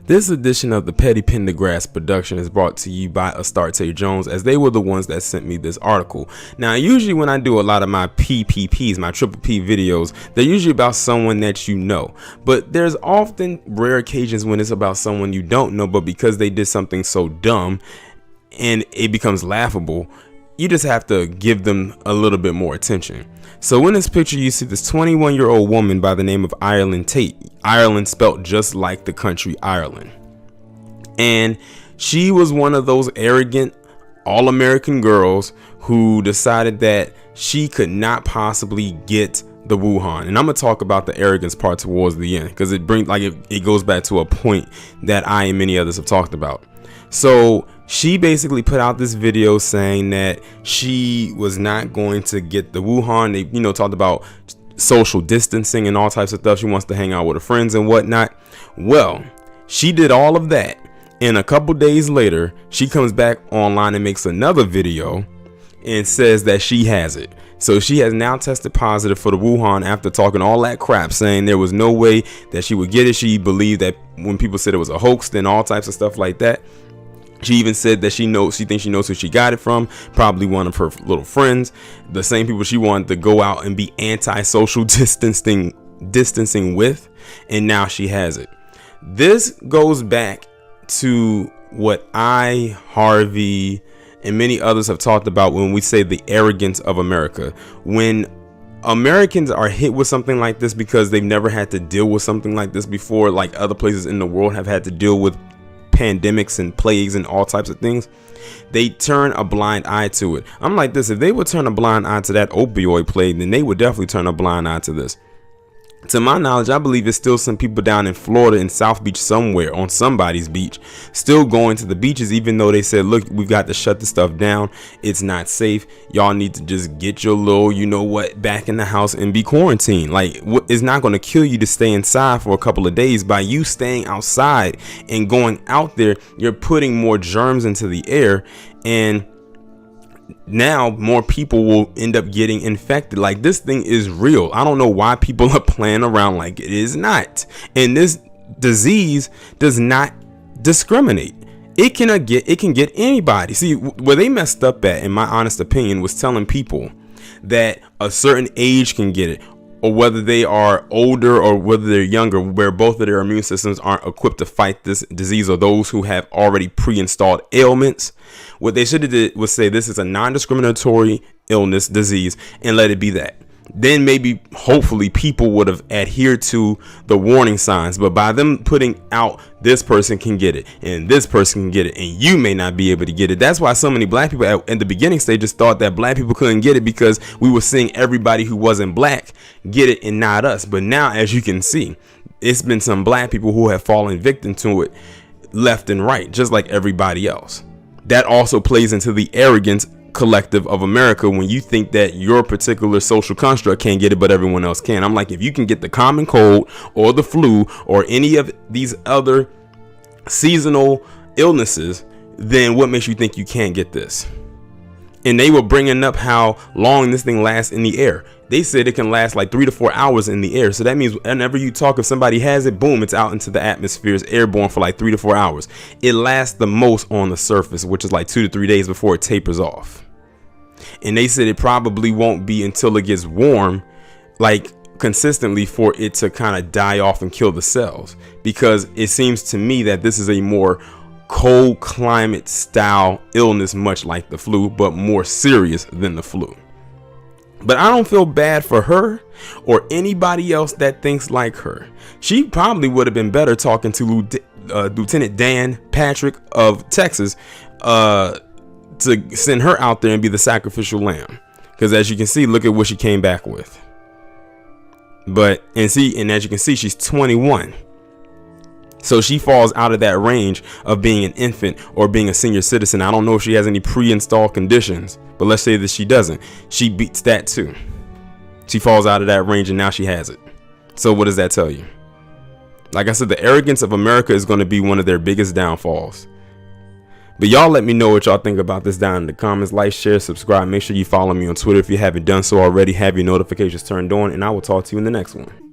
This edition of the Petty Pendergrass production is brought to you by Astarte Jones, as they were the ones that sent me this article. Now, usually when I do a lot of my PPPs, my triple P videos, they're usually about someone that you know. But there's often rare occasions when it's about someone you don't know, but because they did something so dumb and it becomes laughable, you just have to give them a little bit more attention. So in this picture, you see this 21-year-old woman by the name of Ireland Tate. Ireland spelt just like the country Ireland. And she was one of those arrogant all-American girls who decided that she could not possibly get the Wuhan. And I'm gonna talk about the arrogance part towards the end, because it goes back to a point that I and many others have talked about. So she basically put out this video saying that she was not going to get the Wuhan. They, talked about social distancing and all types of stuff. She wants to hang out with her friends and whatnot. Well, she did all of that. And a couple days later, she comes back online and makes another video and says that she has it. So she has now tested positive for the Wuhan after talking all that crap, saying there was no way that she would get it. She believed that when people said it was a hoax, then all types of stuff like that. She even said that she thinks she knows who she got it from, probably one of her little friends, the same people she wanted to go out and be anti-social distancing with, and now she has it. This goes back to what I, Harvey, and many others have talked about when we say the arrogance of America. When Americans are hit with something like this because they've never had to deal with something like this before, like other places in the world have had to deal with pandemics and plagues and all types of things, they turn a blind eye to it. I'm like this: if they would turn a blind eye to that opioid plague, then they would definitely turn a blind eye to this. To my knowledge, I believe there's still some people down in Florida in South Beach somewhere on somebody's beach still going to the beaches, even though they said, look, we've got to shut this stuff down. It's not safe. Y'all need to just get your little, back in the house and be quarantined. Like, it's not going to kill you to stay inside for a couple of days. By you staying outside and going out there, you're putting more germs into the air, and now more people will end up getting infected. Like, this thing is real. I don't know why people are playing around like it is not. And this disease does not discriminate. It can get anybody. See, where they messed up at, in my honest opinion, was telling people that a certain age can get it, or whether they are older or whether they're younger, where both of their immune systems aren't equipped to fight this disease, or those who have already pre-installed ailments. What they should have did was say this is a non-discriminatory illness, disease, and let it be that. Then maybe, hopefully, people would have adhered to the warning signs. But by them putting out, this person can get it and this person can get it, and you may not be able to get it. That's why so many black people at the beginning stages thought that black people couldn't get it, because we were seeing everybody who wasn't black get it and not us. But now, as you can see, it's been some black people who have fallen victim to it left and right, just like everybody else. That also plays into the arrogance collective of America, when you think that your particular social construct can't get it but everyone else can. I'm like, if you can get the common cold or the flu or any of these other seasonal illnesses, then what makes you think you can't get this? And they were bringing up how long this thing lasts in the air. They said it can last like 3 to 4 hours in the air. So that means whenever you talk, if somebody has it, boom, it's out into the atmosphere. It's airborne for like 3 to 4 hours. It lasts the most on the surface, which is like 2 to 3 days before it tapers off. And they said it probably won't be until it gets warm, like consistently, for it to kind of die off and kill the cells. Because it seems to me that this is a more cold climate style illness, much like the flu, but more serious than the flu. But I don't feel bad for her or anybody else that thinks like her. She probably would have been better talking to Lieutenant Dan Patrick of Texas to send her out there and be the sacrificial lamb. Because as you can see, look at what she came back with. And as you can see, she's 21. So she falls out of that range of being an infant or being a senior citizen. I don't know if she has any pre-installed conditions, but let's say that she doesn't. She beats that too. She falls out of that range, and now she has it. So what does that tell you? Like I said, the arrogance of America is going to be one of their biggest downfalls. But y'all let me know what y'all think about this down in the comments. Like, share, subscribe. Make sure you follow me on Twitter if you haven't done so already. Have your notifications turned on, and I will talk to you in the next one.